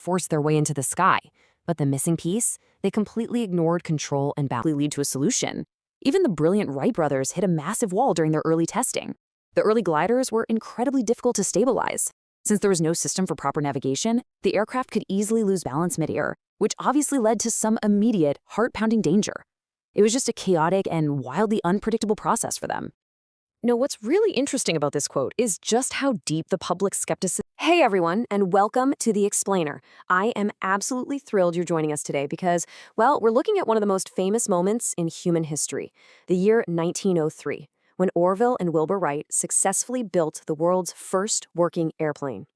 force their way into the sky. But the missing piece? They completely ignored control and balance. Lead to a solution. Even the brilliant Wright brothers hit a massive wall during their early testing. The early gliders were incredibly difficult to stabilize. Since there was no system for proper navigation, the aircraft could easily lose balance midair, which obviously led to some immediate, heart-pounding danger. It was just a chaotic and wildly unpredictable process for them. Now, what's really interesting about this quote is just how deep the public skepticism. Hey everyone, and welcome to The Explainer. I am absolutely thrilled you're joining us today because, well, we're looking at one of the most famous moments in human history, the year 1903, when Orville and Wilbur Wright successfully built the world's first working airplane.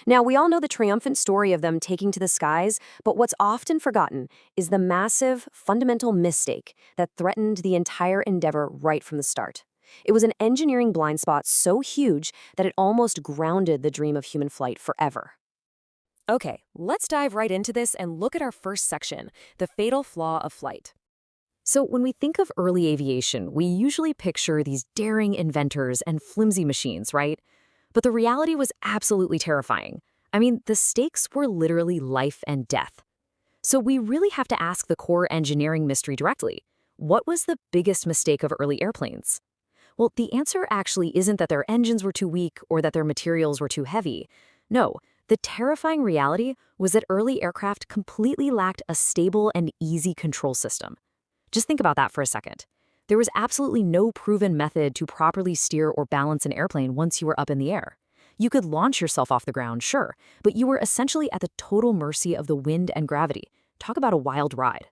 Now, we all know the triumphant story of them taking to the skies, but what's often forgotten is the massive, fundamental mistake that threatened the entire endeavor right from the start. It was an engineering blind spot so huge that it almost grounded the dream of human flight forever. Okay, let's dive right into this and look at our first section, the fatal flaw of flight. So when we think of early aviation, we usually picture these daring inventors and flimsy machines, right? But the reality was absolutely terrifying. I mean, the stakes were literally life and death. So we really have to ask the core engineering mystery directly. What was the biggest mistake of early airplanes? Well, the answer actually isn't that their engines were too weak or that their materials were too heavy. No, the terrifying reality was that early aircraft completely lacked a stable and easy control system. Just think about that for a second. There was absolutely no proven method to properly steer or balance an airplane once you were up in the air. You could launch yourself off the ground, sure, but you were essentially at the total mercy of the wind and gravity. Talk about a wild ride.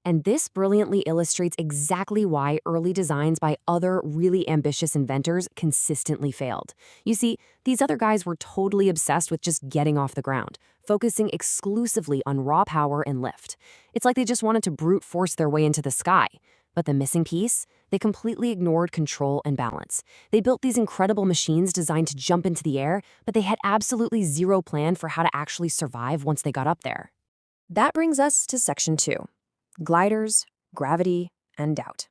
And this brilliantly illustrates exactly why early designs by other really ambitious inventors consistently failed. You see, these other guys were totally obsessed with just getting off the ground, focusing exclusively on raw power and lift. It's like they just wanted to brute force their way into the sky. But the missing piece? They completely ignored control and balance. They built these incredible machines designed to jump into the air, but they had absolutely zero plan for how to actually survive once they got up there. That brings us to section 2. Gliders, gravity, and doubt.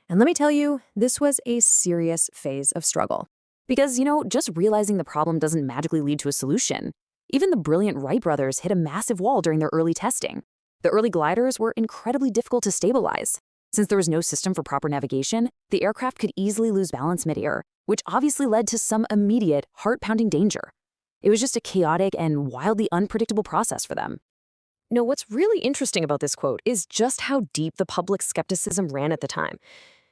And let me tell you, this was a serious phase of struggle. Because, just realizing the problem doesn't magically lead to a solution. Even the brilliant Wright brothers hit a massive wall during their early testing. The early gliders were incredibly difficult to stabilize. Since there was no system for proper navigation, the aircraft could easily lose balance midair, which obviously led to some immediate, heart-pounding danger. It was just a chaotic and wildly unpredictable process for them. Now, what's really interesting about this quote is just how deep the public skepticism ran at the time.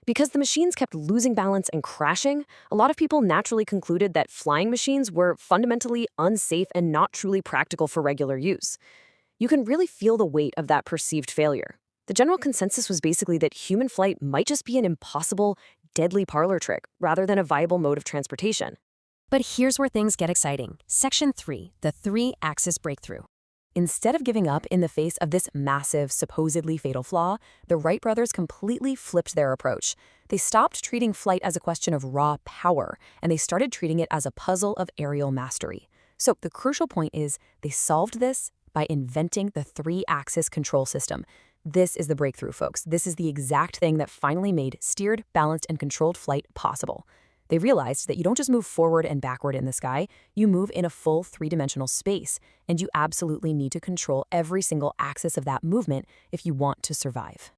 Because the machines kept losing balance and crashing, a lot of people naturally concluded that flying machines were fundamentally unsafe and not truly practical for regular use. You can really feel the weight of that perceived failure. The general consensus was basically that human flight might just be an impossible, deadly parlor trick rather than a viable mode of transportation. But here's where things get exciting. Section 3, the 3-axis breakthrough. Instead of giving up in the face of this massive, supposedly fatal flaw, the Wright brothers completely flipped their approach. They stopped treating flight as a question of raw power, and they started treating it as a puzzle of aerial mastery. So the crucial point is they solved this by inventing the 3-axis control system. This is the breakthrough, folks. This is the exact thing that finally made steered, balanced, and controlled flight possible. They realized that you don't just move forward and backward in the sky, you move in a full 3-dimensional space, and you absolutely need to control every single axis of that movement if you want to survive.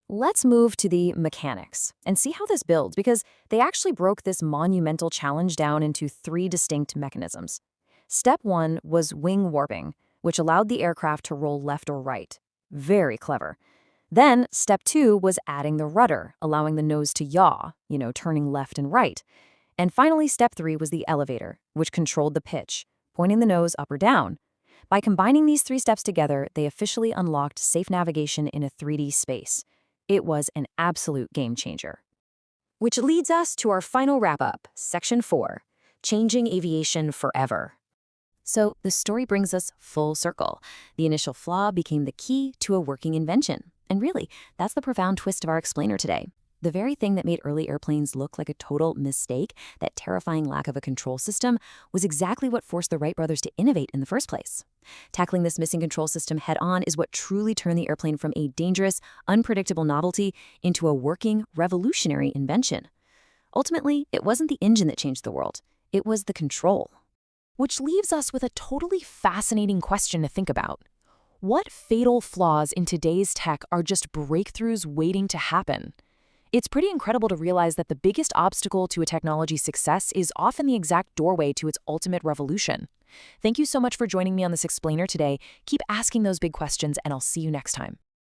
Let's move to the mechanics and see how this builds, because they actually broke this monumental challenge down into 3 distinct mechanisms. Step 1 was wing warping, which allowed the aircraft to roll left or right. Very clever. Then, step 2 was adding the rudder, allowing the nose to yaw, turning left and right. And finally, step 3 was the elevator, which controlled the pitch, pointing the nose up or down. By combining these 3 steps together, they officially unlocked safe navigation in a 3D space. It was an absolute game changer. Which leads us to our final wrap-up, section 4, changing aviation forever. So the story brings us full circle. The initial flaw became the key to a working invention. And really, that's the profound twist of our explainer today. The very thing that made early airplanes look like a total mistake, that terrifying lack of a control system, was exactly what forced the Wright brothers to innovate in the first place. Tackling this missing control system head-on is what truly turned the airplane from a dangerous, unpredictable novelty into a working, revolutionary invention. Ultimately, it wasn't the engine that changed the world. It was the control. Which leaves us with a totally fascinating question to think about. What fatal flaws in today's tech are just breakthroughs waiting to happen? It's pretty incredible to realize that the biggest obstacle to a technology's success is often the exact doorway to its ultimate revolution. Thank you so much for joining me on this explainer today. Keep asking those big questions, and I'll see you next time.